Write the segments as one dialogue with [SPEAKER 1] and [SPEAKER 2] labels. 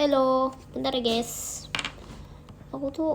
[SPEAKER 1] Halo, bentar ya guys. Aku tuh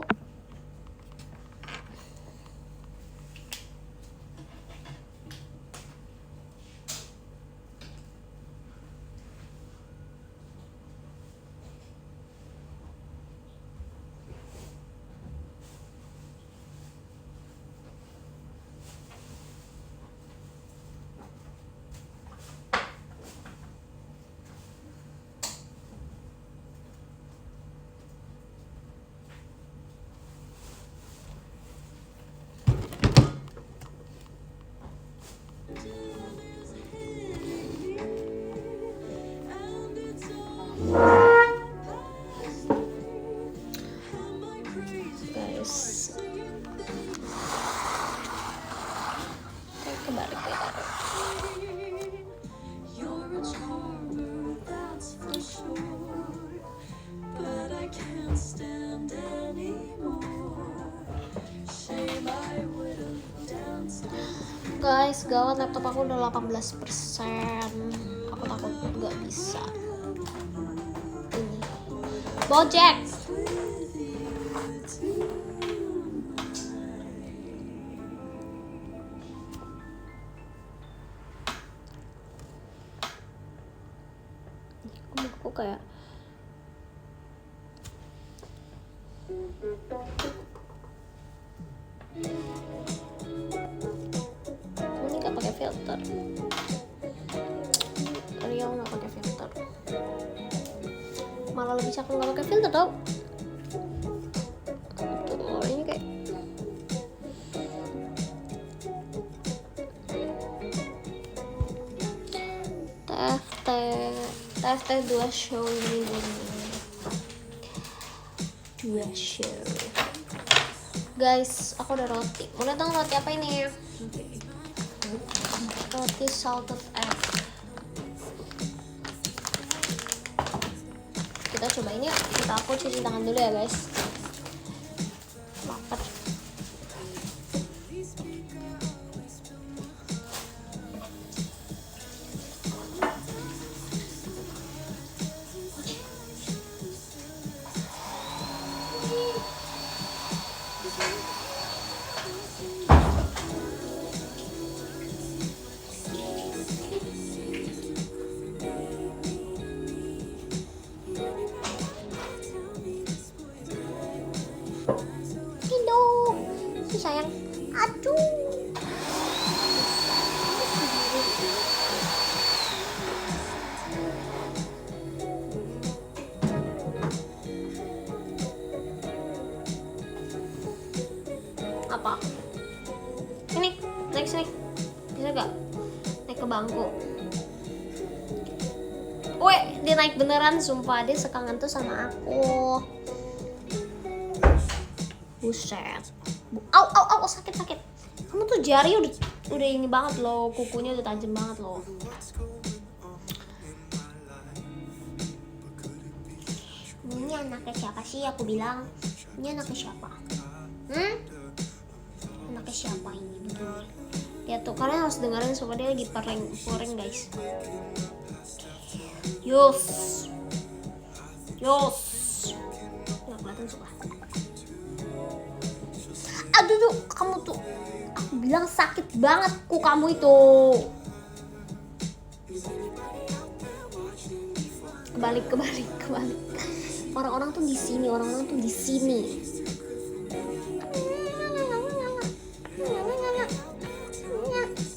[SPEAKER 1] guys. Kebalik ya. Guys, gawat, laptop aku udah 18%. Aku takut nggak bisa. Ini Bojack. Aku kayak ini nggak pakai filter. Rio nggak pakai filter. Malah lebih cakep nggak pakai filter tau. Tuh, ini kayak TFT 2 show ini. 2 show. Guys, aku udah roti. Mau datang roti apa ini? Roti salted egg. Kita cobain yuk. Aku cuci tangan dulu ya guys. Lapar. Sayang, aduh. Apa? Ini, naik sini. Bisa gak? Naik ke bangku. Weh, dia naik beneran, sumpah. Dia sekangen tuh sama aku. Buset. Au, sakit. Kamu tuh jari udah ini banget loh, kukunya udah tajam banget loh. Ini anaknya siapa sih? Aku bilang, ini anaknya siapa? Anaknya siapa ini betul? Ya tuh, kalian harus dengerin supaya dia lagi pering guys. Yos. Nggak kelihatan suka. Aduh tuh, kamu tuh, aku bilang sakit banget ku kamu itu. Kebalik. Orang-orang tuh di sini.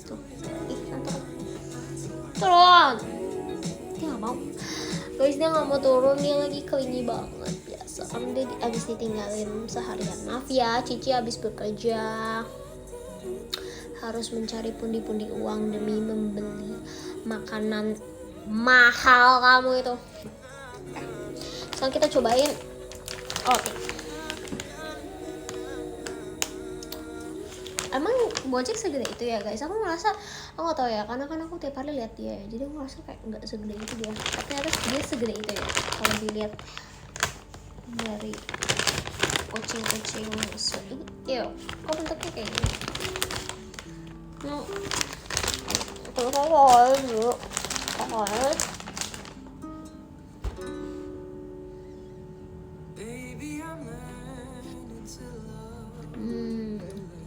[SPEAKER 1] Tuh, turun. Dia nggak mau. Guys, dia nggak mau turun, dia lagi kelingi banget. Kan dia abis ditinggalin seharian. Maaf ya, Cici abis bekerja harus mencari pundi-pundi uang demi membeli makanan mahal kamu itu. Sekarang kita cobain roti. Emang Bojack segede itu ya guys? Aku ngerasa, aku gak tau ya, karena kan aku tiap hari lihat dia ya, jadi aku ngerasa kayak nggak segede itu dia. Tapi ternyata dia segede itu ya kalau dilihat dari kucing-kucing ini. Yuk, kok bentuknya kayak gini? Kalau kamu dulu,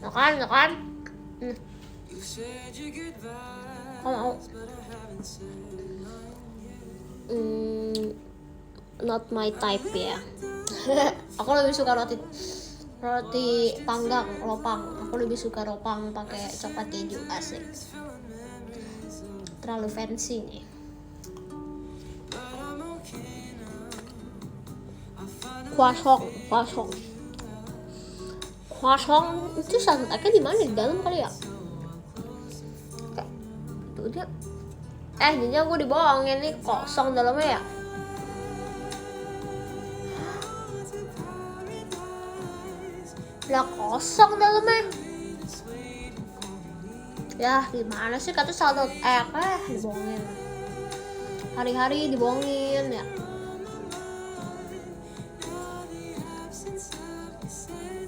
[SPEAKER 1] Makan. Kamu mau? Not my type ya. Aku lebih suka roti panggang, lopang. Aku lebih suka lopang pakai coklat keju, asik. Terlalu fancy nih. Croissant itu santaknya di mana, di dalam kali ya? Tuh dia. Jadinya gue dibohongin nih, kosong dalamnya ya. Lah kosong dalamnya. Ya gimana sih, kata salted egg, dibohongin. Hari-hari dibohongin ya.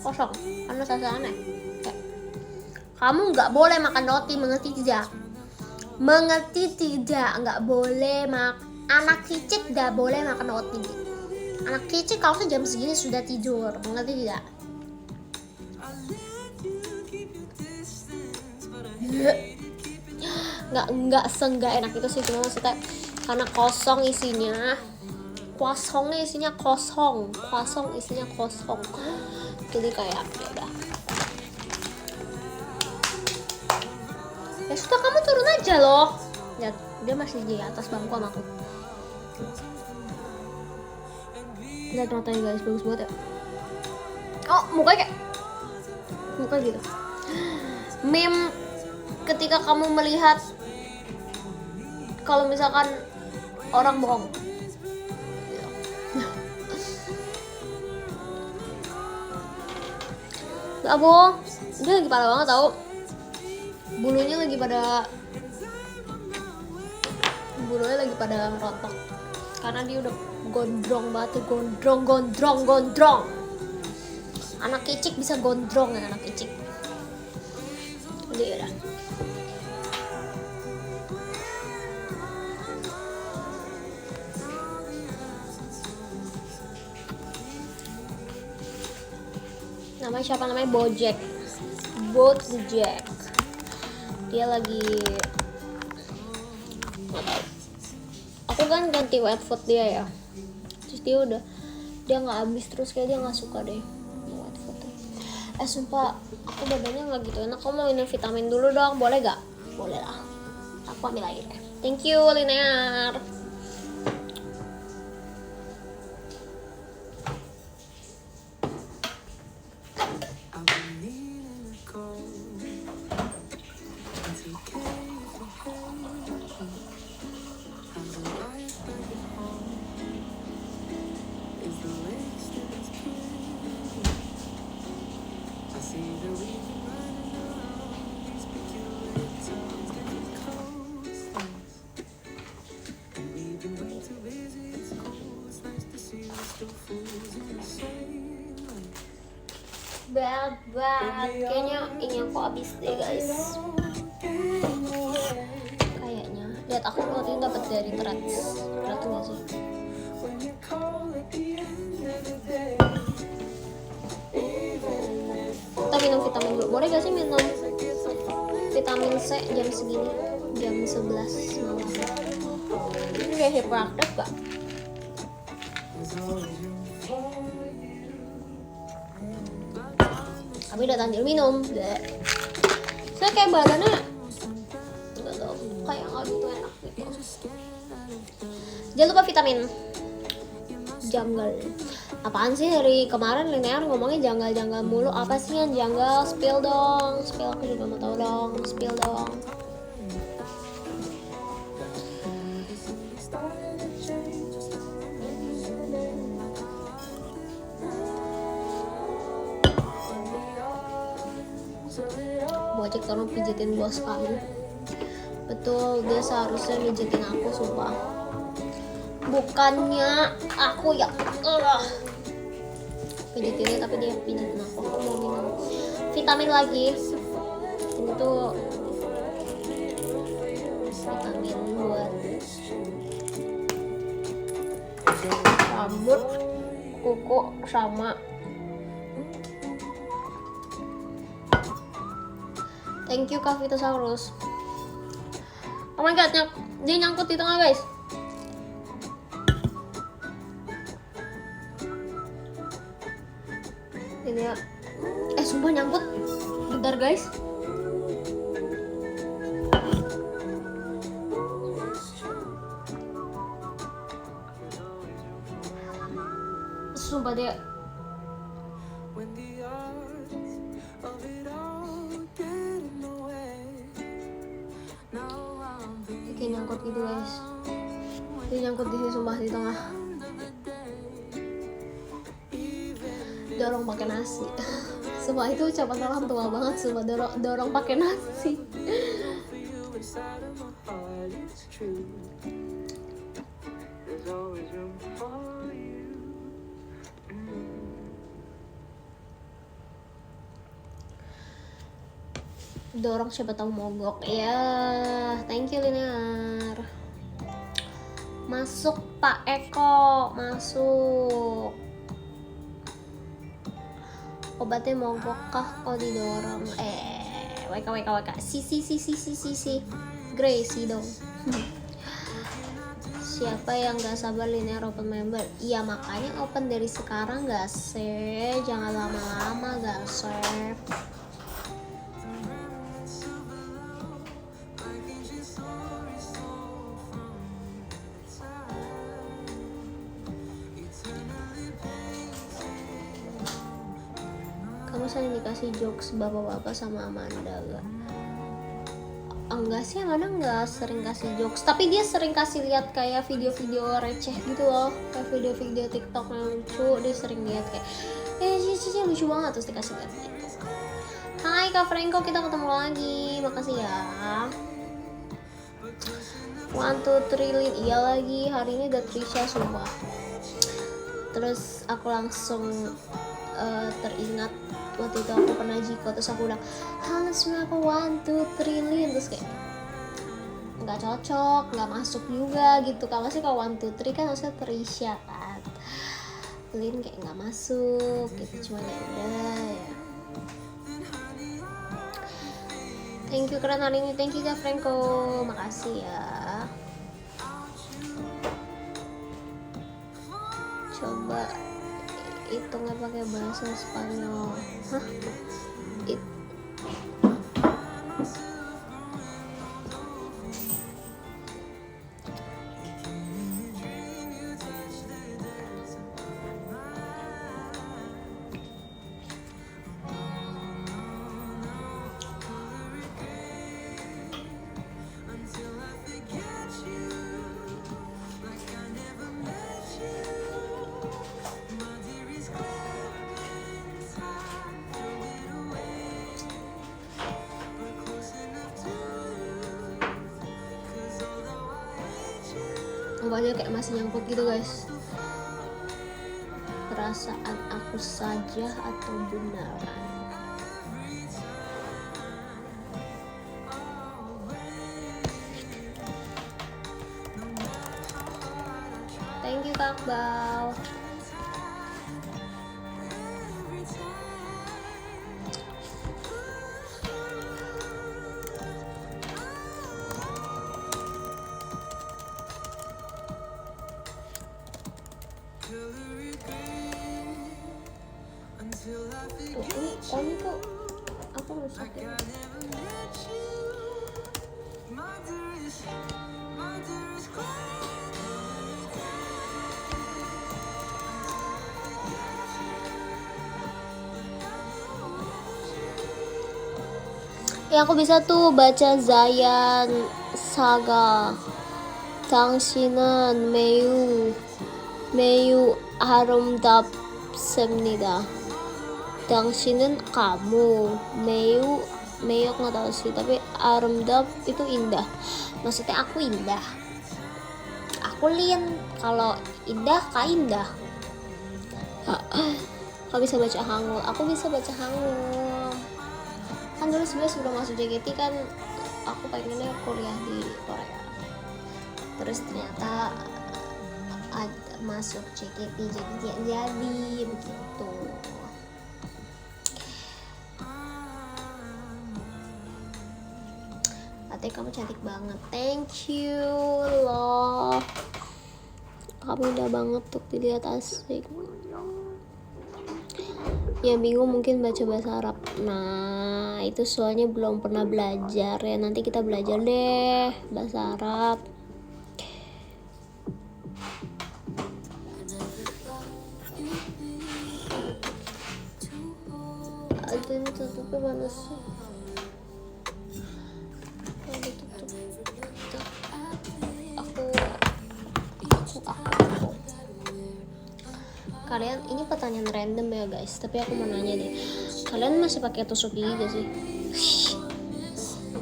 [SPEAKER 1] Kosong, karena rasa aneh. Kamu nggak boleh makan roti, mengerti tidak? Nggak boleh anak kicik nggak boleh makan roti. Anak kicik kalau jam segini sudah tidur, mengerti tidak? nggak enak itu sih, cuma maksudnya karena kosong isinya. Croissantnya isinya kosong, jadi kayak ya udah. Ya sudah, kamu turun aja loh. Lihat, dia masih di atas bangku sama aku. Lihat matanya guys, bagus banget ya. Oh, mukanya gitu. Meme ketika kamu melihat kalau misalkan orang bohong. Gak bohong, dia lagi parah banget tau. Bulunya lagi pada rontok karena dia udah gondrong banget, gondrong. Anak kicik bisa gondrong ya, anak kicik. Jadi udah. Namanya siapa? Namanya Bojack. Dia lagi, aku kan ganti wet food dia ya, terus dia nggak habis, terus kayak dia nggak suka deh wet food. Sumpah aku badannya nggak gitu enak. Kamu mau minum vitamin dulu dong, boleh gak? Boleh lah, aku ambil air. Thank you Linear. Kayaknya ini aku habis deh guys. Kayaknya lihat aku waktu ini dapat dari Threads, berarti nggak sih? Kita minum vitamin dulu, boleh gak sih minum vitamin C jam segini, jam 11 malam? Ini kayak hiperaktif gak? Tapi udah tanjil minum deh. Saya kayak badannya nggak tahu, kayak nggak gitu enak gitu. Jangan lupa vitamin janggal. Apaan sih dari kemarin Linear ngomongnya janggal mulu? Apa sih yang janggal? Spill dong, spill, aku juga mau tahu dong, spill dong. Bocek tolong pijitin bos kamu. Betul, dia seharusnya pijitin aku, sumpah. Bukannya aku ya pijitinnya, tapi dia pijitin aku. Aku mau minum vitamin lagi. Ini tuh vitamin buat rambut, kuku, sama Thank you Kak Vitosaurus. Oh my god, dia nyangkut di tengah guys. Ini ya. Sumpah nyangkut. Bentar guys. Sumpah dia. Kayak nyangkut gitu guys. Dia nyangkut di sini sumpah di tengah. Dorong pakai nasi. Sumpah itu ucapan orang tua banget, sumpah dorong pakai nasi. Dorong siapa tahu mogok ya. Thank you Linear. Masuk Pak Eko, masuk. Obatnya mogok kah? Oh didorong. WK. Si. Gracie dong. Siapa yang gak sabar Linear open member? Iya makanya open dari sekarang gak sih. Jangan lama-lama gak sih. Kamu sering dikasih jokes bapak-bapak sama Amanda gak? Enggak sih, Amanda nggak sering kasih jokes, tapi dia sering kasih lihat kayak video-video receh gitu loh, kayak video-video TikTok yang lucu. Dia sering lihat kayak cici lucu banget, terus dikasih lihat gitu. Hai Kak Franco, kita ketemu lagi, makasih ya. 1, 2, 3 Lin, iya lagi hari ini ada Trisha sumpah. Terus aku langsung teringat waktu itu aku pernah Jiko, terus aku bilang halo semua aku 1, 2, 3 Lin, terus kayak nggak cocok, nggak masuk juga gitu. Kalau sih kalau 1, 2, 3 kan harusnya Trisha kan, Lin kayak nggak masuk gitu. Cuma ya udah ya. Thank you keren hari ini, thank you Kak Franco, makasih ya. Coba itu nggak pakai bahasa Spanyol. Hah? Pokoknya kayak masih nyangkut gitu guys. Perasaan aku saja atau beneran? Thank you Kak Bau. Ini kok apa rusak ya? Ya aku bisa tuh baca Zayan Saga, 당신은 매우 아름답습니다. 당신은 kamu, 매우 aku nggak tahu sih, tapi aramdap itu indah, maksudnya aku indah, aku Lin, kalau indah Kak Indah. Kau bisa baca Hangul, aku bisa baca Hangul. Kan dulu sebenarnya sebelum masuk JKT kan aku pengennya kuliah di Korea, terus ternyata masuk JKT jadi begitu. katanya kamu cantik banget. Thank you loh, kamu indah banget tuh dilihat, asik. Yang bingung mungkin baca bahasa Arab. Nah itu soalnya belum pernah belajar ya, nanti kita belajar deh bahasa Arab. Aja ini tutupnya mana sih? Aku. Kalian, ini pertanyaan random ya guys, tapi aku mau nanya deh, kalian masih pakai tusuk gigi gak sih?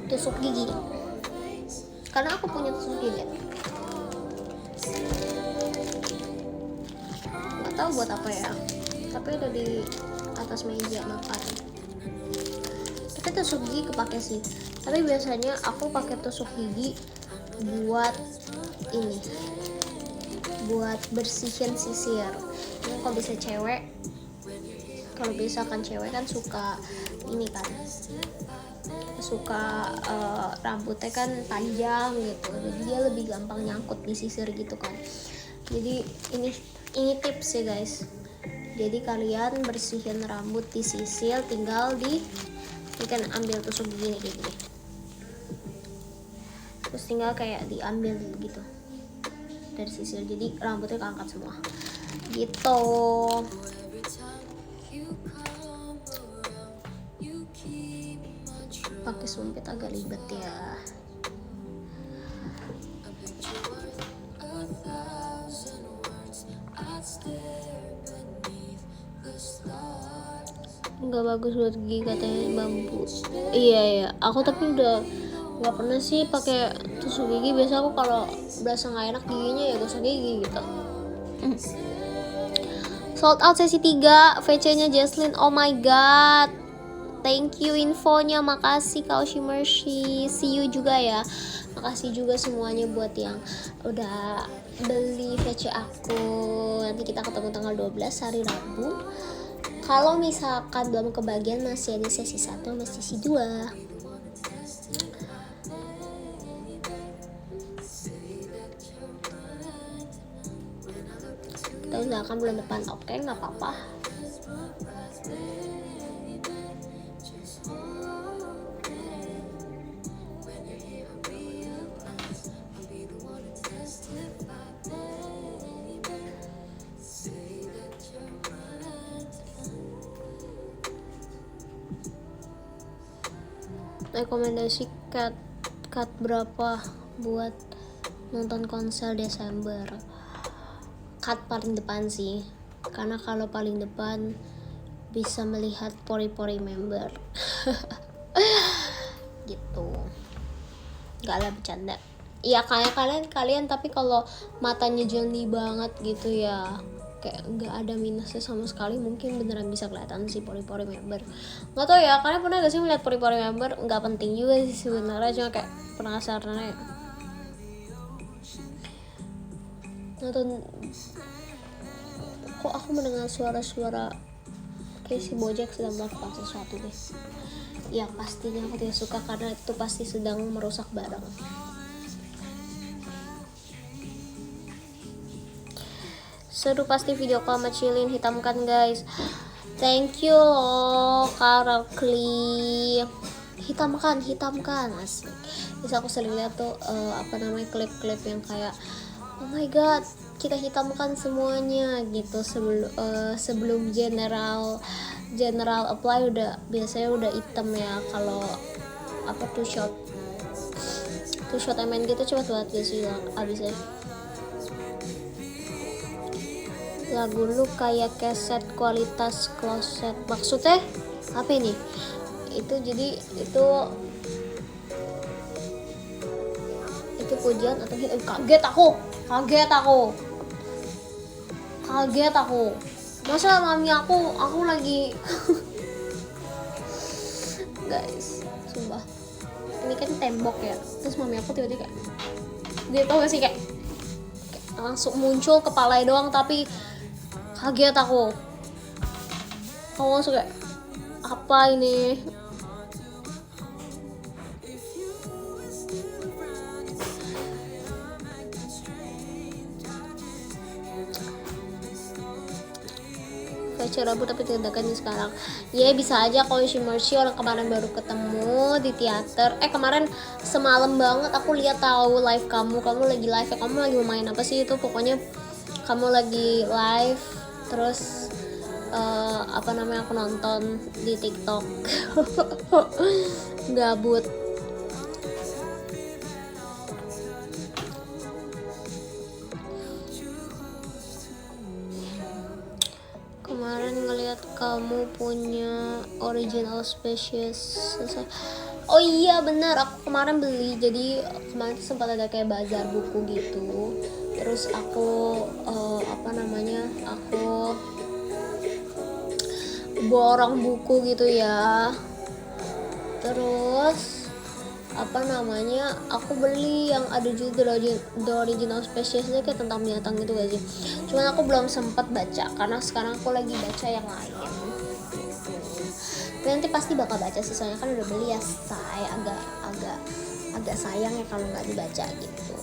[SPEAKER 1] Tusuk gigi, karena aku punya tusuk gigi. Nggak tahu buat apa ya, tapi ada di atas meja makan. Tapi tusuk gigi kepake sih, tapi biasanya aku pakai tusuk gigi buat ini, buat bersihin sisir. Ini kalau bisa cewek, kalau misalkan cewek kan suka ini kan, suka rambutnya kan panjang gitu, jadi dia lebih gampang nyangkut di sisir gitu kan. Jadi ini tips ya guys, jadi kalian bersihin rambut di sisir, tinggal ini kan ambil tusuk gigi nih kayak gini, terus tinggal kayak diambil gitu dari sisir, jadi rambutnya keangkat semua gitu. Pakai sumpit agak ribet ya. Nggak bagus buat gigi katanya bambu. Iya, aku tapi udah nggak pernah sih pakai tusuk gigi. Biasa aku kalau berasa nggak enak giginya ya gosok gigi gitu. Sold out sesi 3, VC-nya Jesslyn. Oh my god, thank you infonya, makasih Kak Oshi Mercy. See you juga ya, makasih juga semuanya buat yang udah beli VC aku. Nanti kita ketemu tanggal 12 hari Rabu. Kalau misalkan belum kebagian, masih ada sesi 1 sama sesi 2. Kita usahakan bulan depan, oke, nggak apa-apa. Rekomendasi cut berapa buat nonton konser Desember? Cut paling depan sih, karena kalau paling depan bisa melihat pori-pori member. Gitu, nggak lah, bercanda ya, kayak kalian tapi kalau matanya jeli banget gitu ya, kayak nggak ada minusnya sama sekali, mungkin beneran bisa kelihatan sih pori-pori member. Nggak tahu ya, kalian pernah gak sih melihat pori-pori member? Nggak penting juga sih sebenarnya, cuma kayak penasaran ya. Nonton, kok aku mendengar suara-suara kayak si Bojack sedang melakukan sesuatu deh. Ya pastinya aku tidak suka, karena itu pasti sedang merusak barang. Seru pasti video call sama Cilin, hitamkan guys. Thank you loh Karakli. Hitamkan asik. Bisa aku sering lihat tuh klip-klip yang kayak oh my god, kita hitamkan semuanya gitu sebelum general apply biasanya udah hitam ya. Kalau two shot MN gitu cepet banget gak sih abisnya. Lagu lu kayak keset kualitas kloset, maksudnya apa ini? Itu jadi itu pujian atau kaget aku masa mami aku lagi guys, sumpah ini kan tembok ya, terus mami aku tiba-tiba kayak, dia tau gak sih kayak langsung muncul kepalanya doang, tapi kaget aku langsung kayak apa ini. Mercy rambut tapi tidak kan sekarang. Ya bisa aja kalau si Mercy orang kemarin baru ketemu di teater. Kemarin semalam banget aku lihat tahu live kamu lagi live ya. Kamu lagi main apa sih itu, pokoknya kamu lagi live terus apa namanya, aku nonton di TikTok. Gabut. Kemarin ngeliat kamu punya original species. Oh iya benar, aku kemarin beli. Jadi kemarin sempat ada kayak bazar buku gitu. Terus aku aku borong buku gitu ya. Terus aku beli yang ada juga the original speciesnya, kayak tentang binatang gitu gak sih. Cuman aku belum sempat baca karena sekarang aku lagi baca yang lain. Nanti pasti bakal baca sih, soalnya kan udah beli ya, saya agak sayang ya kalau nggak dibaca gitu.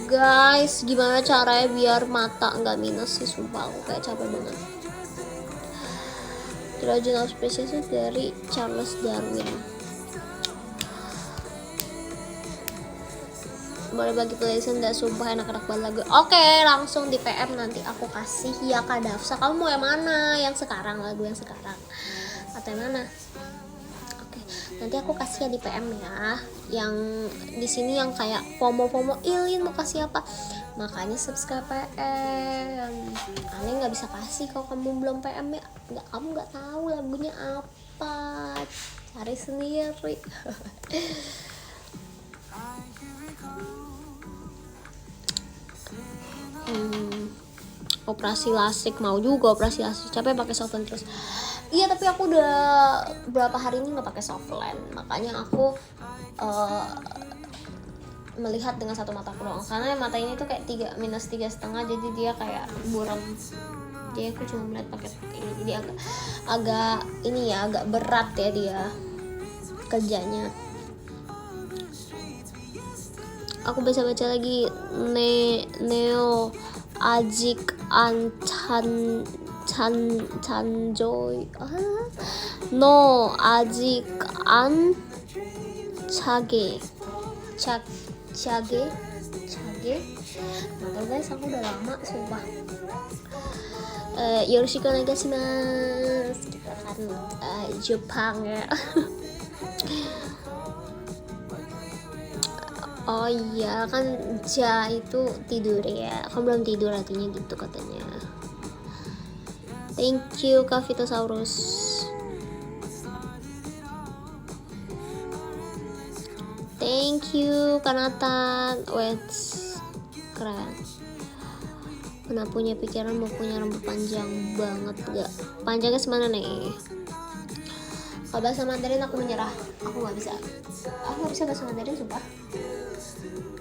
[SPEAKER 1] Guys, gimana caranya biar mata nggak minus sih, sumpah aku kayak capek banget. The original species dari Charles Darwin. Boleh bagi playlist enggak, sumpah enak-enak banget lagu. Oke, langsung di PM nanti aku kasih ya Kak Dafsa. Kamu mau yang mana? Yang sekarang, lagu yang sekarang atau yang mana? Oke, nanti aku kasih ya di PM ya. Yang di sini yang kayak FOMO Ilin mau kasih apa? Makanya subscribe PM. Aneh nggak bisa kasih kalau kamu belum PM ya. Kamu nggak tahu lagunya apa. Cari sendiri. Operasi lasik, mau juga operasi lasik, capek pakai softline terus. Iya, tapi aku udah berapa hari ini nggak pakai softline, makanya aku melihat dengan satu mata doang, karena mata ini tuh kayak -3,5, jadi dia kayak buram. Jadi aku cuma melihat pakai ini, jadi agak berat ya dia kerjanya. Aku baca lagi Neo Ajik An Chanjoy No Ajik An Chage. Nggak guys, aku udah lama sumpah. Yoroshiku onegaishimasu. Kita kan Jepang ya. Oh iya kan, Ja itu tidur ya. Kamu belum tidur artinya gitu katanya. Thank you Kak Vitosaurus. Thank you Kanatan. Wait, keren. Pernah punya pikiran mau punya rambut panjang banget gak? Panjangnya semana nih? Kalau bahasa Mandarin aku menyerah. Aku gak bisa. Aku gak bisa bahasa Mandarin sumpah.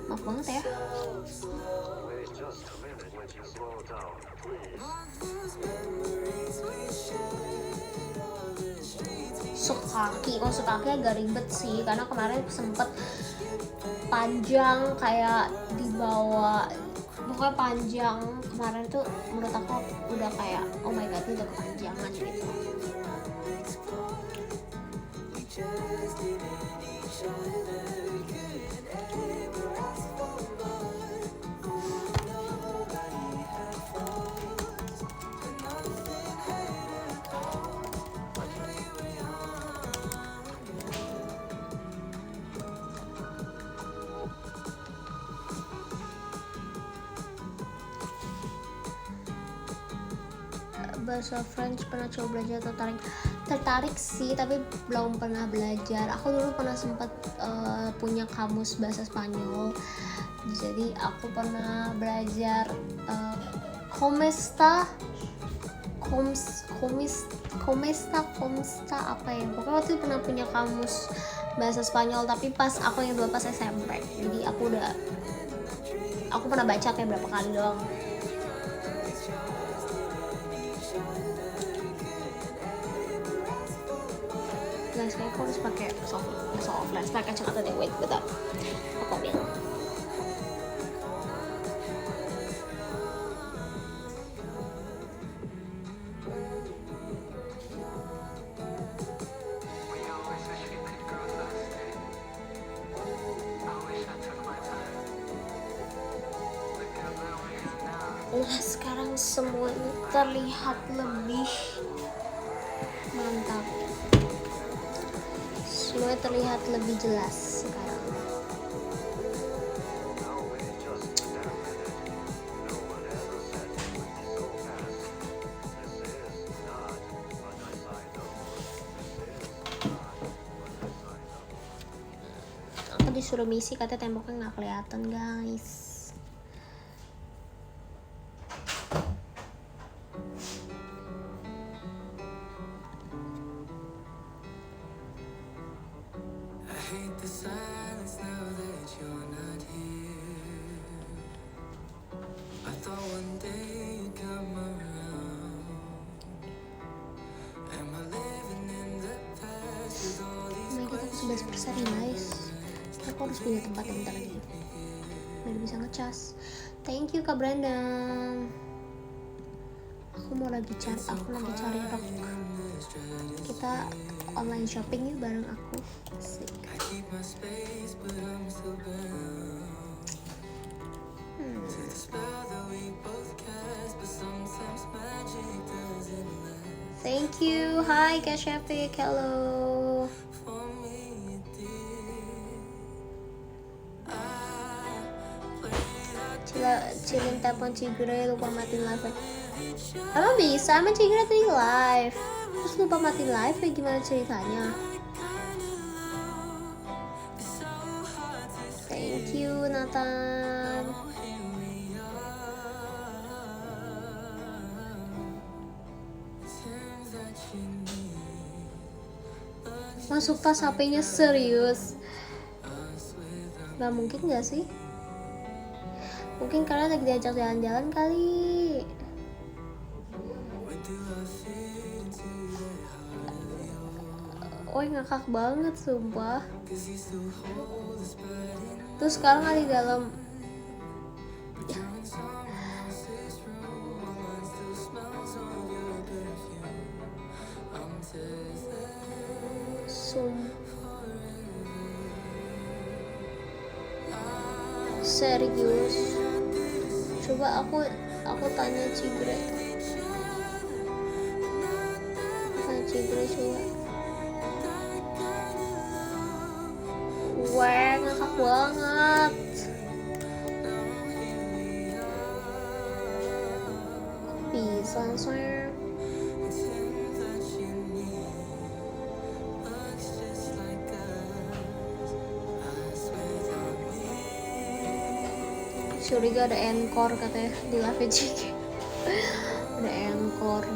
[SPEAKER 1] Maaf banget ya. Sukaki agak ribet sih, karena kemarin sempet panjang kayak dibawa, pokoknya panjang kemarin tuh menurut aku udah kayak oh my god, ini udah kepanjangan gitu. Bahasa French pernah coba belajar atau tertarik sih, tapi belum pernah belajar. Aku dulu pernah sempat punya kamus bahasa Spanyol, jadi aku pernah belajar comesta apa ya, pokoknya waktu itu pernah punya kamus bahasa Spanyol, tapi pas aku yang dulu pas SMP, jadi aku pernah baca kayak berapa kali doang. Guys, kayak aku harus pakai soft lens, pakai kacamata deh. Wait, bentar. Aku ambil. Sekarang semuanya terlihat lebih mantap, semuanya terlihat lebih jelas sekarang. Aku disuruh misi, katanya temboknya nggak kelihatan guys. Nice. Aku harus punya tempat yang bentar lagi biar bisa ngecas. Thank you Kak Brandon. Aku lagi cari rok. Kita online shopping yuk bareng aku. Asik. Thank you. Hi Kak Syafiq. Hello. Cilin telepon Cigre lupa matiin live. Emang bisa sama Cigre tadi live terus lupa matiin live ya, gimana ceritanya? Thank you Nathan. Masuk tas HP-nya, serius? Gak mungkin gak sih? Mungkin karena lagi diajak jalan-jalan kali. Woi ngakak banget sumpah. Terus sekarang ada di dalam. Serius. Coba aku tanya Cigre. Coba. Wah, ngakak banget. Bisa sih. Curiga ada encore katanya di live Cigre. Ada encore.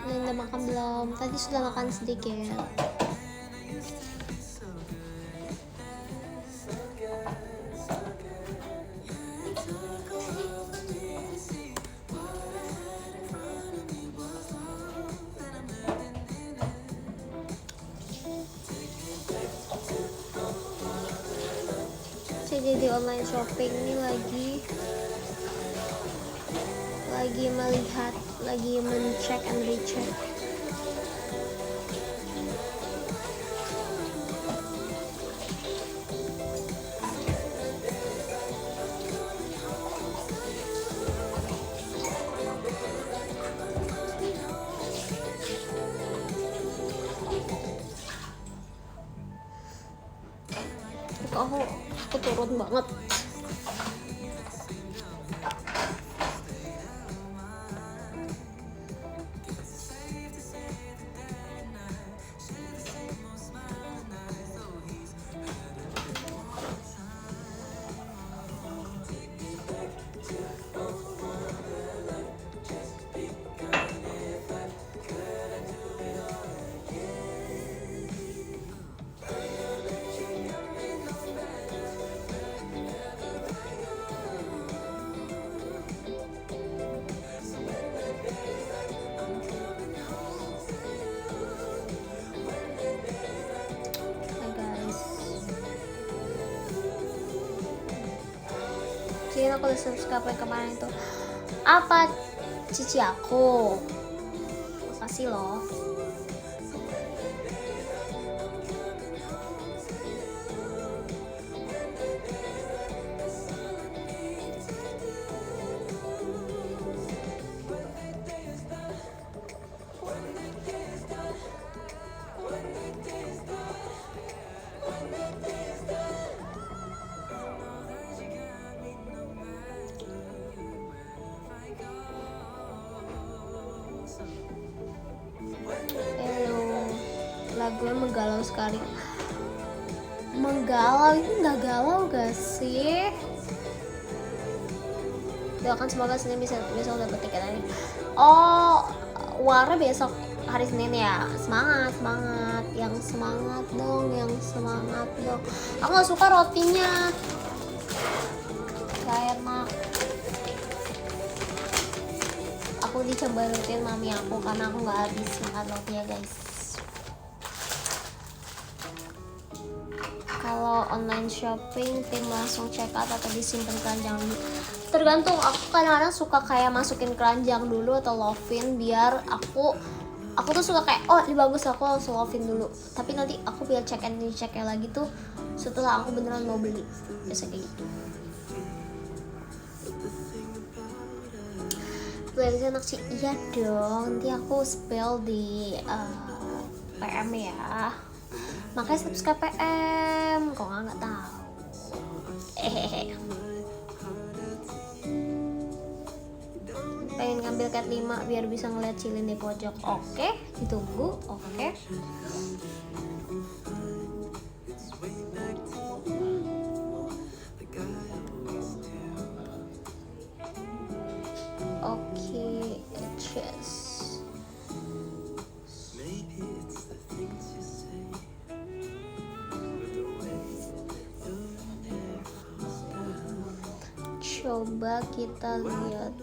[SPEAKER 1] Udah makan belum? Tadi sudah makan sedikit. Saya jadi online shopping ini lagi melihat, lagi mencek and recheck. Aku turun banget. aku udah subscribe yang kemarin itu. Apa cici aku? Makasih loh. Lagunya menggalau sekali. Menggalau ini nggak galau gak sih? Doakan semoga Senin bisa besok dapat tiket lagi. Oh, Wara besok hari Senin ya. Semangat, semangat, yang semangat dong, yang semangat dong. Aku nggak suka rotinya. Gak enak. Aku dicemberutin mami aku karena aku nggak habis makan rotinya guys. Kalau online shopping tim langsung check out atau disimpan keranjang dulu? Tergantung, aku kadang-kadang suka kayak masukin keranjang dulu atau lovin biar aku tuh suka kayak oh ini bagus aku langsung lovin dulu, tapi nanti aku biar check and checknya lagi tuh setelah aku beneran mau beli, biasa kayak gitu. Playlist enak sih, iya dong, nanti aku spill di PM ya. Makanya subscribe PM, kok nggak tahu. Pengen ngambil cat 5 biar bisa ngeliat Cilin di pojok. Oke, ditunggu. Oke. Oke, cheers. Coba kita lihat.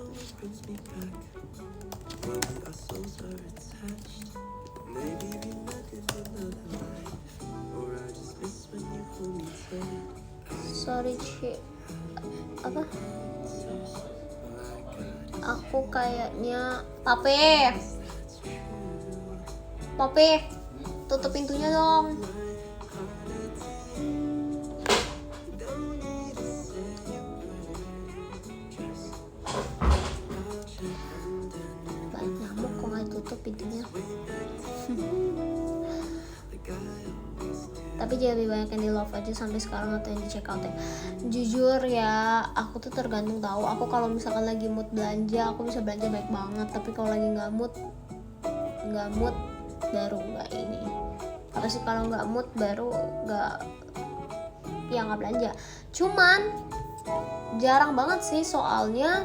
[SPEAKER 1] Sorry Ci, apa? Aku kayaknya Pape, tutup pintunya dong. Banyak nyamuk kok nggak tutup pintunya. Tapi jadi lebih banyak yang di love aja sampai sekarang atau yang di check out ya. Jujur ya, aku tuh tergantung tahu. Aku kalau misalkan lagi mood belanja, aku bisa belanja baik banget. Tapi kalau lagi nggak mood baru nggak ini. Apa sih kalau nggak mood baru nggak belanja. Cuman jarang banget sih soalnya.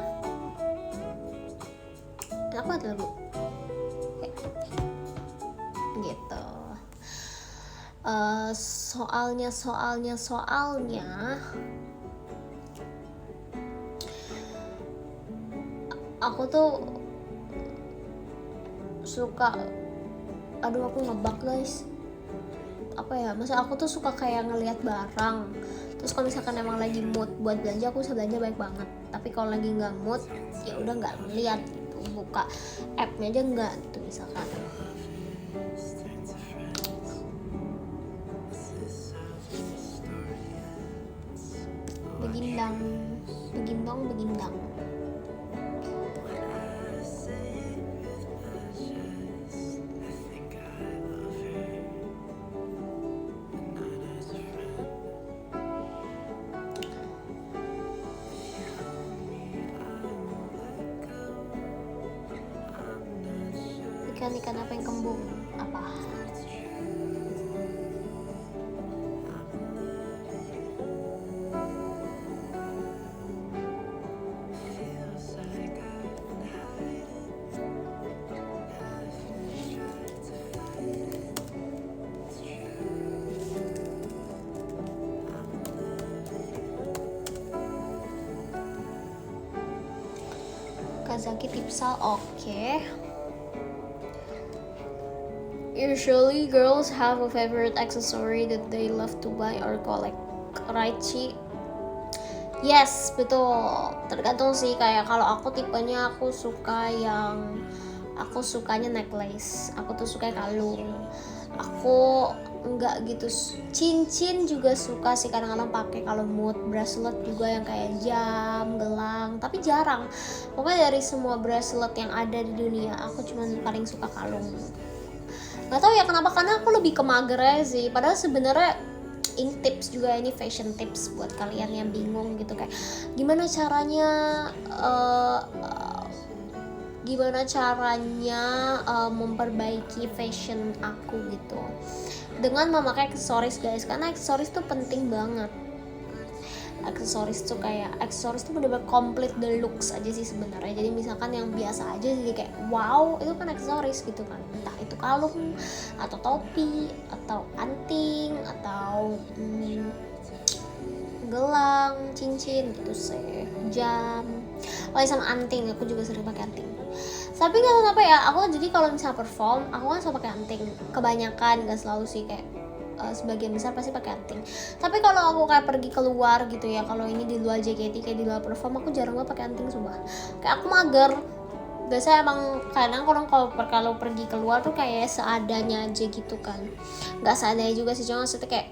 [SPEAKER 1] Aku ada lagu. Gitu. Soalnya aku tuh suka, aduh aku ngebug guys, apa ya, masa aku tuh suka kayak ngelihat barang, terus kalau misalkan emang lagi mood buat belanja aku bisa belanja baik banget, tapi kalau lagi nggak mood ya udah nggak ngeliat gitu, buka app-nya aja nggak gitu misalkan. Begindang. Ikan apa yang kembung? Apa? Kazaki tipsal, oke. Usually girls have a favorite accessory that they love to buy or collect, right Ci? Yes, betul. Tergantung sih, kayak kalau aku tipenya aku sukanya necklace. Aku tuh suka kalung. Aku nggak gitu cincin juga suka sih, kadang-kadang pakai kalau mood. Bracelet juga yang kayak jam, gelang, tapi jarang. Pokoknya dari semua bracelet yang ada di dunia, aku cuman paling suka kalung. Gak tau ya kenapa, karena aku lebih ke mager aja sih. Padahal sebenarnya ini tips juga, ini fashion tips buat kalian yang bingung gitu, kayak gimana caranya uh, memperbaiki fashion aku gitu dengan memakai aksesoris guys, karena aksesoris tuh penting banget. Aksesoris tuh bener-bener complete the looks aja sih sebenarnya. Jadi misalkan yang biasa aja jadi kayak wow, itu kan aksesoris gitu kan, entah itu kalung atau topi atau anting atau gelang, cincin gitu sih, jam. Oh sama anting, aku juga sering pakai anting. Tapi nggak tahu apa ya, aku jadi kalau misalnya perform aku kan selalu pakai anting, kebanyakan, nggak selalu sih, kayak sebagian besar pasti pakai anting. Tapi kalau aku kayak pergi keluar gitu ya, kalau ini di luar JKT kayak di luar perform, aku jarang banget pakai anting sumpah. Kayak aku mager. Biasanya emang kadang orang kalau pergi keluar tuh kayak seadanya aja gitu kan. Nggak seadanya juga sih, cuma maksudnya kayak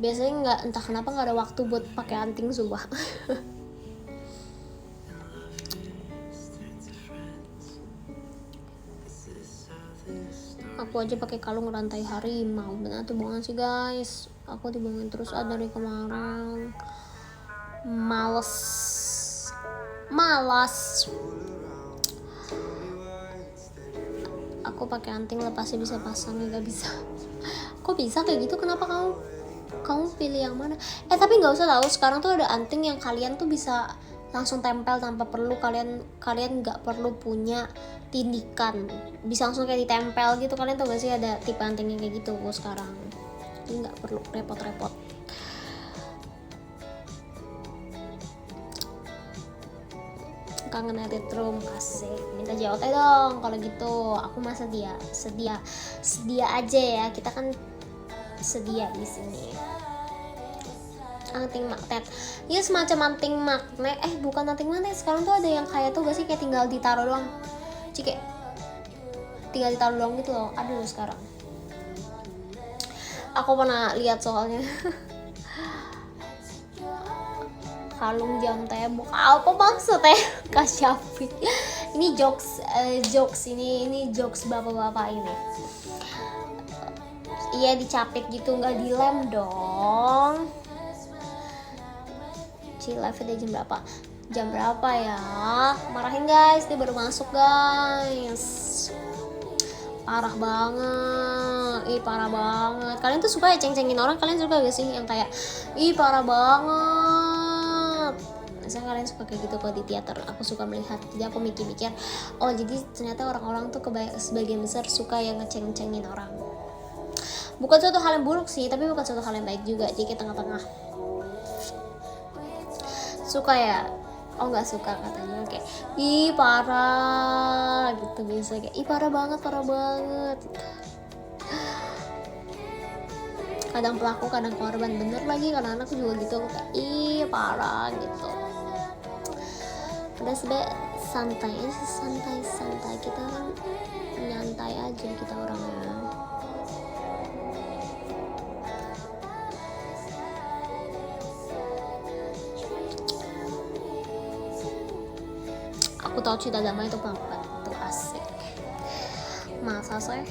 [SPEAKER 1] biasanya nggak, entah kenapa nggak ada waktu buat pakai anting sumpah. Aku aja pakai kalung rantai harimau, benar tuh bohongan sih guys. Aku dibohongin terus dari kemarin. Malas. Aku pakai anting lepasnya bisa pasang, nggak bisa. Kok bisa kayak gitu? Kenapa kamu pilih yang mana? Tapi nggak usah tahu, sekarang tuh ada anting yang kalian tuh bisa langsung tempel tanpa perlu kalian nggak perlu punya tindikan, bisa langsung kayak ditempel gitu. Kalian tau gak sih ada tipe anting yang kayak gitu sekarang, jadi nggak perlu repot-repot. Kangen edit room, asik. Minta JOT dong kalau gitu. Aku mah sedia aja ya, kita kan sedia di sini. Anting magnet, ya semacam anting magnet, bukan anting magnet, sekarang tuh ada yang kayak tuh gak sih, kayak tinggal ditaruh doang, kayak tinggal ditaruh doang gitu loh, ada loh sekarang. Aku pernah lihat soalnya. Kalung jam tembok, apa maksudnya? Kak Syafi, ini jokes ini jokes bapak-bapak ini. Iya dicapit gitu, nggak dilem dong. Live nya jam berapa ya, marahin guys, dia baru masuk guys. Parah banget, parah banget. Kalian tuh suka ya ceng-cengin orang? Kalian suka gak sih yang kayak parah banget? Misalnya kalian suka kayak gitu kalau di teater, aku suka melihat. Jadi aku mikir-mikir, oh jadi ternyata orang-orang tuh sebagian besar suka yang ngeceng-cengin orang. Bukan suatu hal yang buruk sih, tapi bukan suatu hal yang baik juga. Jadi kayak tengah-tengah. Suka ya? Oh nggak suka katanya, kayak parah gitu, biasa kayak parah banget. Kadang pelaku kadang korban, bener lagi, kadang aku juga gitu, aku kayak parah gitu. Udah sebenernya santai kita kan nyantai aja kita orangnya. Aku tahu cinta damai itu apa tuh, asik. Masa saya?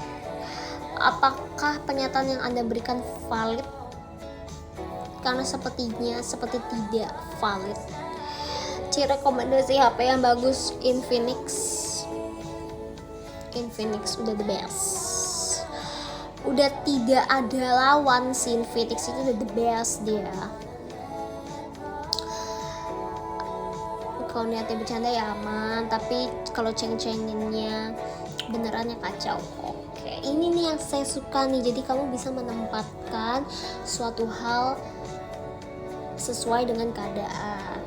[SPEAKER 1] Apakah pernyataan yang Anda berikan valid? Karena seperti tidak valid. Rekomendasi HP yang bagus, Infinix udah the best. Udah tidak ada lawan, si Infinix itu udah the best dia. Kalau niatnya bercanda ya aman, tapi kalau ceng-cenginnya benerannya kacau. Oke, ini nih yang saya suka nih, jadi kamu bisa menempatkan suatu hal sesuai dengan keadaan.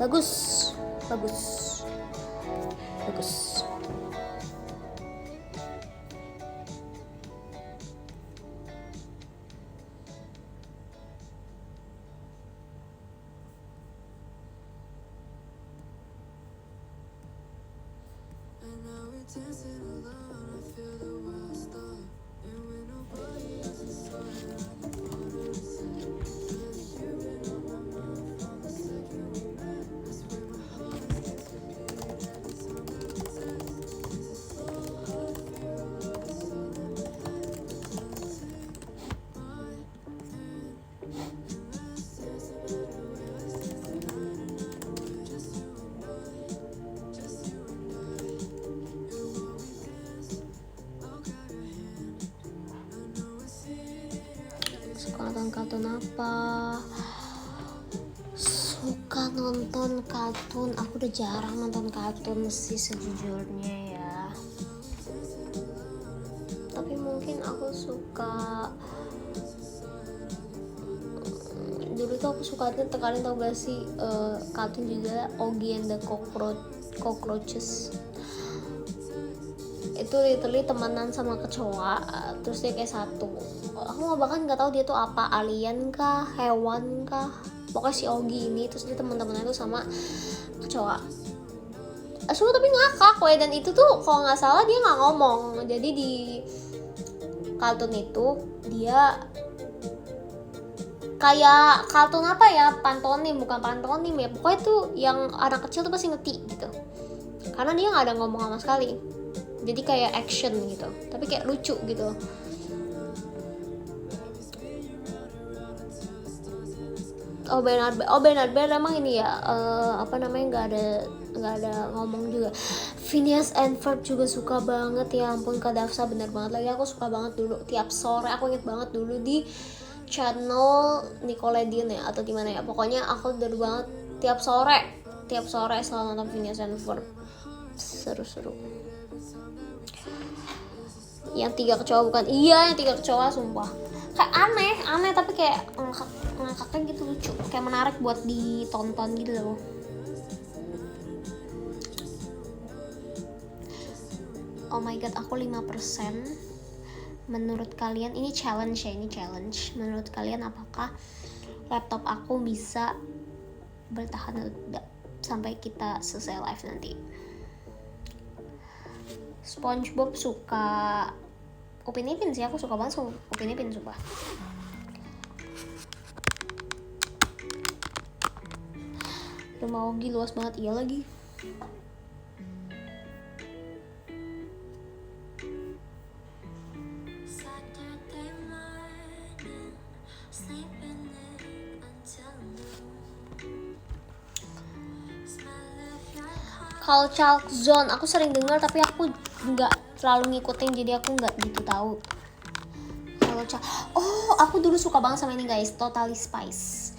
[SPEAKER 1] Bagus. Suka nonton kartun apa? Suka nonton kartun. Aku udah jarang nonton kartun sih sejujurnya ya. Tapi mungkin aku suka, dulu tuh aku suka kalian tau gak sih kartun juga Oggy and the Cockroaches. Itu literally temenan sama kecoa, terus dia kayak satu. Aku bahkan nggak tahu dia tuh apa, alien kah, hewan kah, pokoknya si Oggy ini, terus dia teman-temannya tuh sama kecoa. Semua tapi ngakak weh, dan itu tuh kalau nggak salah dia nggak ngomong. Jadi di kartun itu dia kayak kartun apa ya, bukan pantonim ya, pokoknya tuh yang anak kecil tuh pasti ngerti gitu, karena dia nggak ada ngomong sama sekali. Jadi kayak action gitu, tapi kayak lucu gitu. Bernard Bear emang ini ya, apa namanya, nggak ada ngomong juga. Phineas and Ferb juga suka banget, ya ampun Kak Dafsa, bener banget lagi, aku suka banget dulu tiap sore. Aku inget banget dulu di channel Nickelodeon ya, atau di mana ya, pokoknya aku dulu banget tiap sore selalu nonton Phineas and Ferb. Seru-seru. Yang 3 kecoa bukan? Iya, yang 3 kecoa, sumpah. Kayak aneh tapi kayak ngakaknya gitu, lucu, kayak menarik buat ditonton gitu loh. Oh my god, aku 5%. Menurut kalian ini challenge ya, menurut kalian apakah laptop aku bisa bertahan atau tidak sampai kita selesai live nanti? SpongeBob suka Upin Ipin sih, aku suka banget sama Upin Ipin, sumpah. Rumah Oggy luas banget, iya lagi. Kalau Chalk Zone aku sering dengar tapi aku nggak terlalu ngikutin, jadi aku nggak gitu tahu. Kalau aku dulu suka banget sama ini guys, Totally Spice.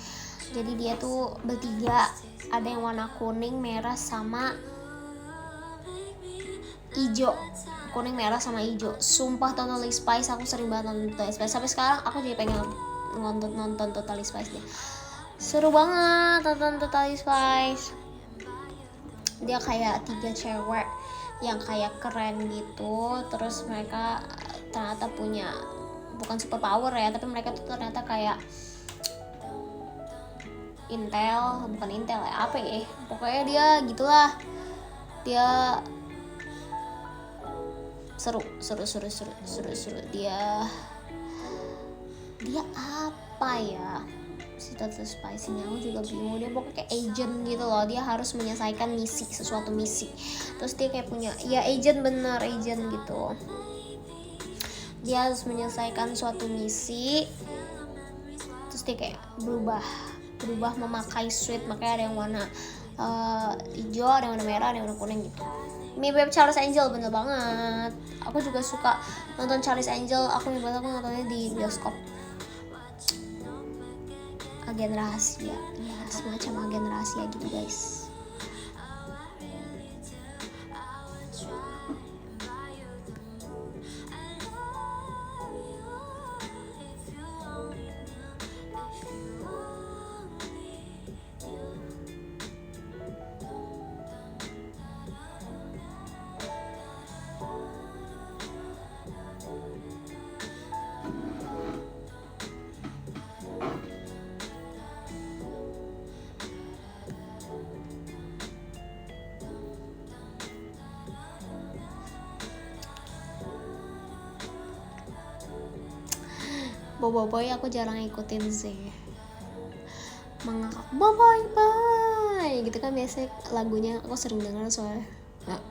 [SPEAKER 1] Jadi dia tuh bertiga, ada yang warna kuning, merah, sama hijau. Kuning, merah, sama hijau. Sumpah Totally Spice, aku sering banget nonton Totally Spice. Sampai sekarang aku jadi pengen nonton Totally Spice deh. Seru banget nonton Totally Spice. Dia kayak 3 cewek yang kayak keren gitu, terus mereka ternyata punya bukan super power ya, tapi mereka tuh ternyata kayak bukan intel ya, apa ya, pokoknya dia gitulah. Dia seru. Dia apa ya, si Totally Spice ini aku juga bingung. Dia pokoknya kayak agent gitu loh, dia harus menyelesaikan suatu misi, terus dia kayak punya agent gitu. Dia harus menyelesaikan suatu misi, terus dia kayak berubah memakai suit, makanya ada yang warna hijau, ada yang warna merah, ada yang warna kuning gitu. Mirip Charles Angel, bener banget. Aku juga suka nonton Charles Angel, aku nontonnya di bioskop. Agen rahasia, ya semacam agen rahasia gitu guys. Boboiboy aku jarang ikutin sih. Mengakak boboiboy gitu kan biasanya lagunya aku sering denger soalnya. Nah.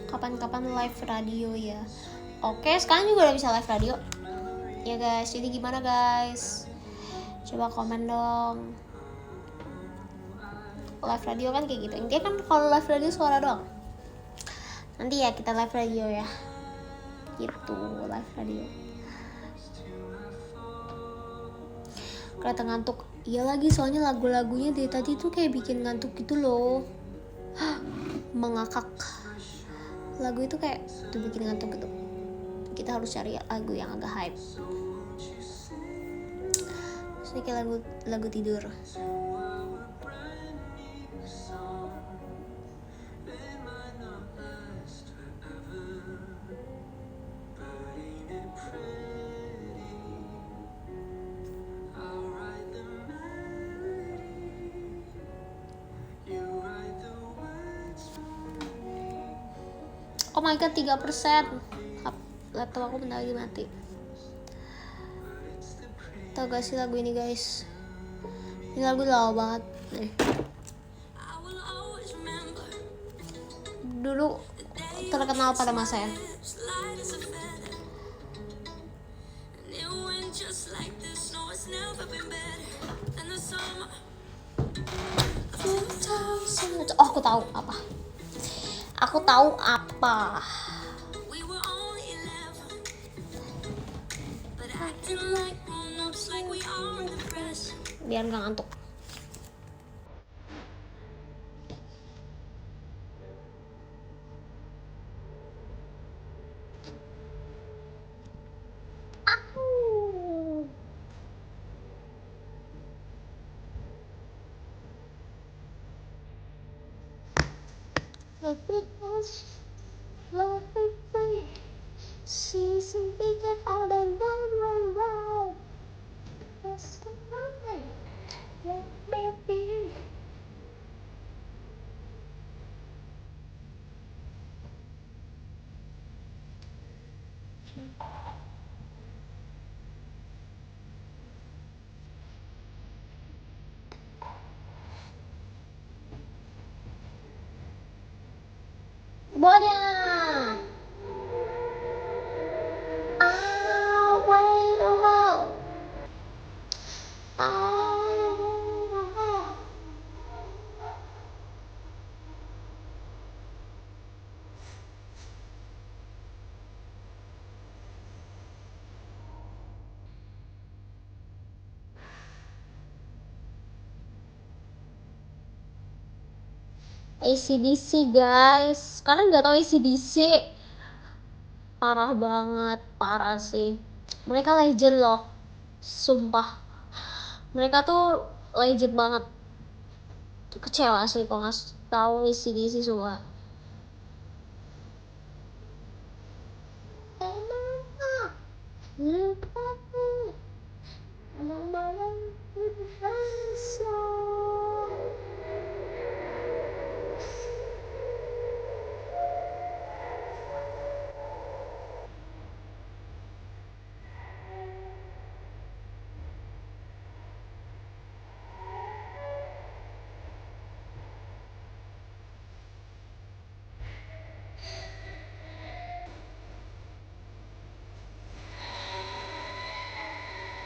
[SPEAKER 1] Kapan-kapan live radio ya. Oke, sekarang juga udah bisa live radio ya guys. Jadi gimana guys, coba komen dong. Live radio kan kayak gitu intinya kan. Kalau live radio suara doang, nanti ya kita live radio ya gitu. Live radio kelihatan ngantuk. Iya lagi, soalnya lagu-lagunya dari tadi tuh kayak bikin ngantuk gitu loh. Mengakak, lagu itu kayak tuh bikin ngantuk gitu. Kita harus cari lagu yang agak hype. Ini kayak lagu tidur. Oh my god, 3%. Laptop aku bentar lagi mati. Tau gak sih lagu ini guys? Ini lagu lama banget nih. Dulu terkenal pada masa ya. Oh, aku tahu apa. Aku tahu apa. Biar gak ngantuk. Bodoh. AC/DC guys, kalian nggak tahu AC/DC? Parah banget, parah sih. Mereka legend loh, sumpah. Mereka tuh legend banget. Kecewa sih kalau nggak tahu AC/DC semua.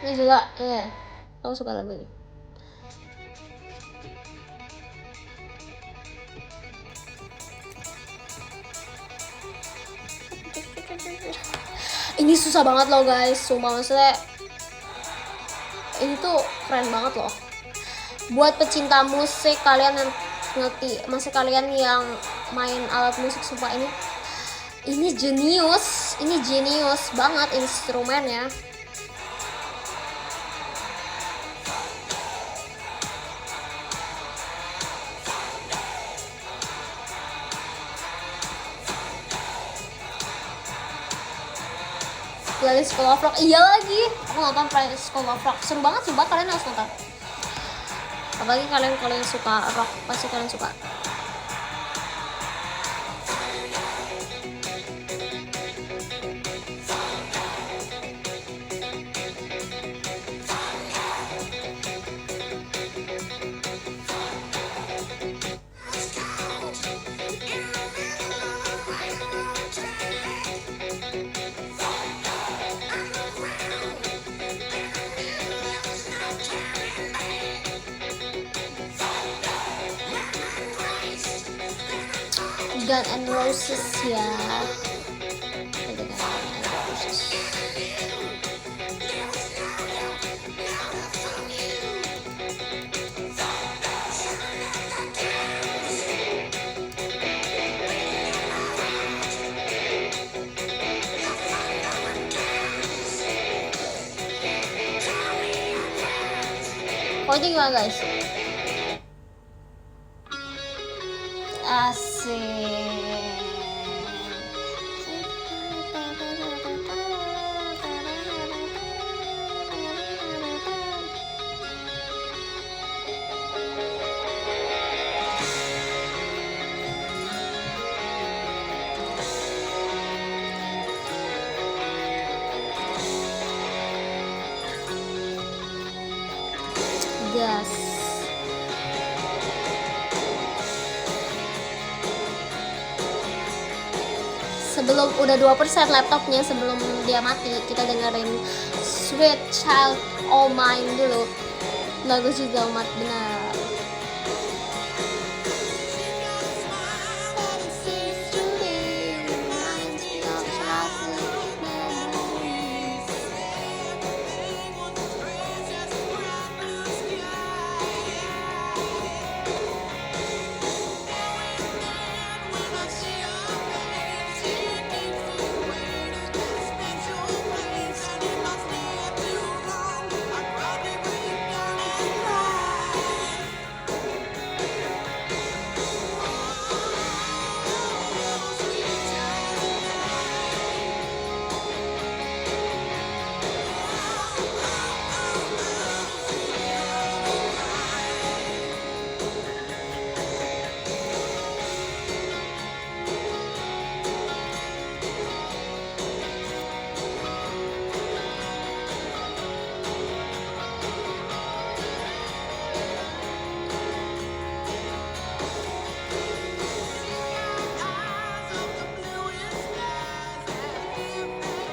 [SPEAKER 1] Ini juga, ya, aku suka lagu ini. Ini susah banget loh guys, sumpah, maksudnya ini tuh keren banget loh. Buat pecinta musik kalian yang ngerti, masih kalian yang main alat musik, sumpah ini jenius banget instrumennya. Playlist School of Rock, iya lagi, aku nonton playlist School of Rock, seru banget sumpah, kalian harus nonton. Apalagi kalian kalau yang suka rock, pasti kalian suka. Guns N' Roses ya. Ada Guns N' Roses. Oh ini gimana guys? Asik. Gas. Sebelum udah 2% laptopnya, sebelum dia mati, kita dengerin Sweet Child O' Mine dulu. Lagu juga umat benar.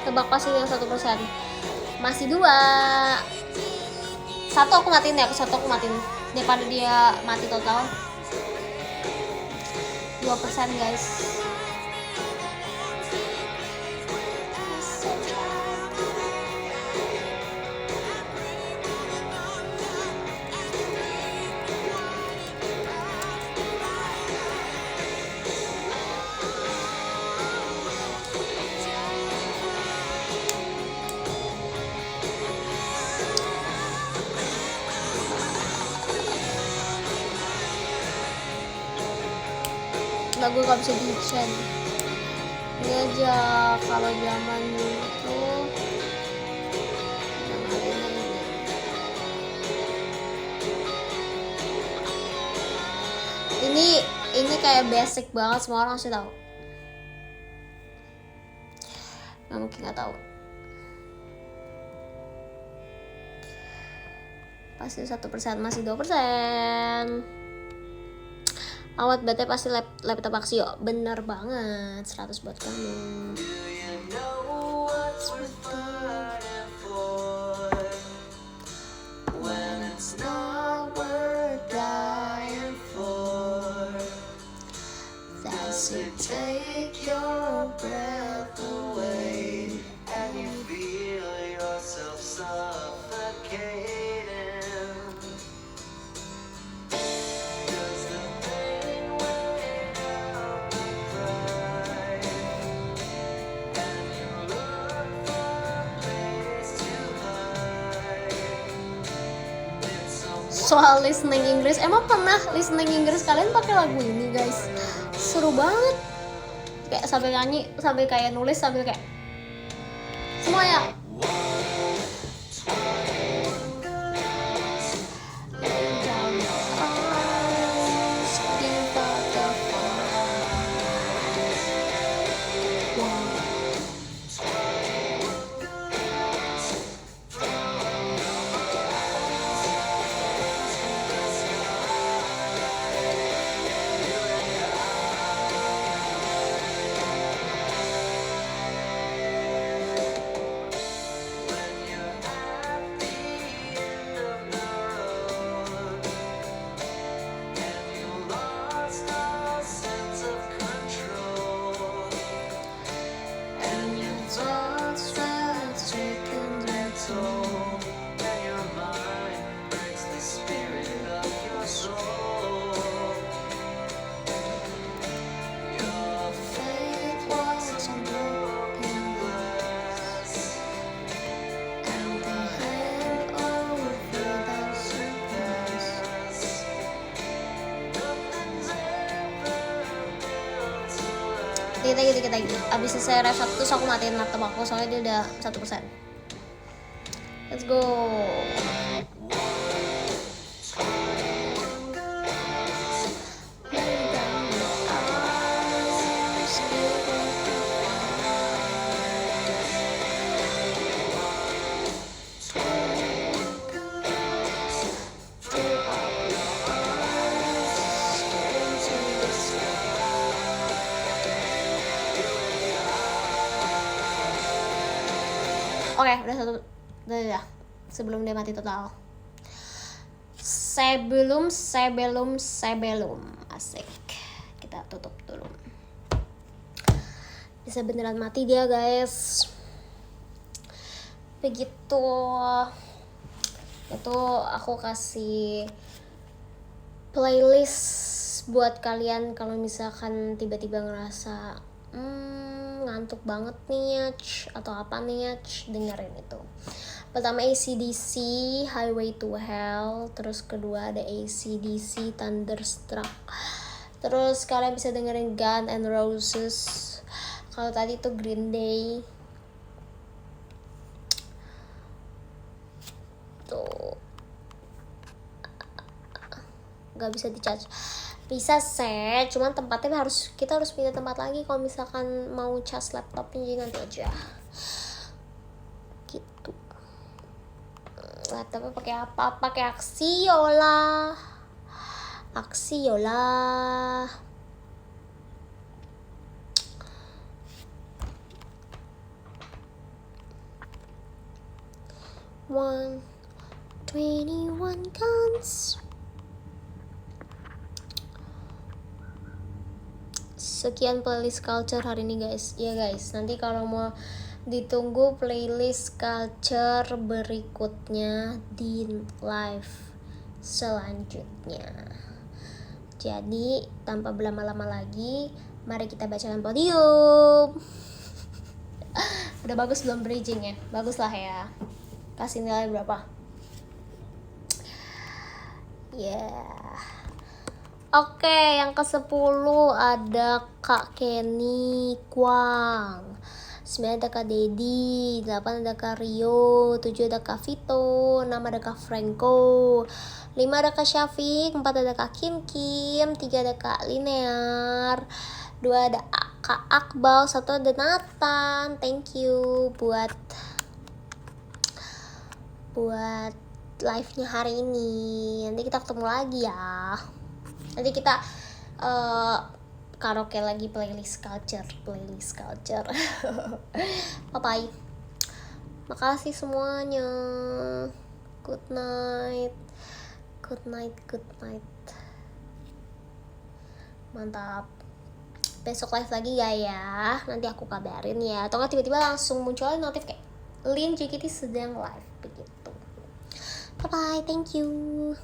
[SPEAKER 1] Tebak pasti yang 1%. Masih 2. Satu aku matiin ya, satu aku matiin daripada dia mati total. 2% guys. Lagu gak bisa di-chain. Ini aja kalau zaman itu ini kayak basic banget, semua orang pasti tahu. Nggak mungkin nggak tahu. Pasti 1%, masih 2%. Awat bete pasti laptop Axio. Bener banget, 100 buat kamu. Take your breath away and you feel yourself suffocating. 'Cause the soal listening Inggris. Emang pernah listening Inggris kalian pakai lagu ini guys? Seru banget. Kayak sampai nyanyi, sampai kayak nulis, sambil kayak semuanya. Dikit lagi. Abis selesai ref 1 terus aku matiin laptop aku soalnya dia udah 1%. Let's go. Oke, udah sebelum dia mati total. Sebelum asik. Kita tutup dulu. Bisa beneran mati dia, guys. Begitu. Itu aku kasih playlist buat kalian kalau misalkan tiba-tiba ngerasa ngantuk banget nih atau apa nih, dengerin itu. Pertama AC/DC Highway to Hell, terus kedua ada AC/DC Thunderstruck, terus kalian bisa dengerin Guns N' Roses. Kalau tadi itu Green Day tuh gak bisa di-charge. Bisa set, cuman tempatnya kita harus pindah tempat lagi kalau misalkan mau cas laptopnya, jadi nanti aja gitu. Laptopnya pakai apa? Pakai Axiola. 121 guns. Sekian playlist culture hari ini guys. Ya guys, nanti kalau mau ditunggu playlist culture berikutnya di live selanjutnya. Jadi tanpa berlama-lama lagi, mari kita bacakan podium. Udah bagus belum bridgingnya? Bagus lah ya. Kasih nilai berapa? Yeah. Oke, yang ke-10 ada Kak Kenny Kwang, 9 ada Kak Dedi, 8 ada Kak Rio, 7 ada Kak Vito, 6 ada Kak Franco, 5 ada Kak Syafiq, 4 ada Kak Kim, 3 ada Kak Linear, 2 ada Kak Akbal, 1 ada Nathan. Thank you buat live-nya hari ini. Nanti kita ketemu lagi ya. Nanti kita karaoke lagi playlist culture. Bye bye. Makasih semuanya. Good night. Mantap. Besok live lagi ya. Nanti aku kabarin ya. Atau nggak tiba-tiba langsung muncul notif kayak Lin JKT sedang live begitu. Bye bye. Thank you.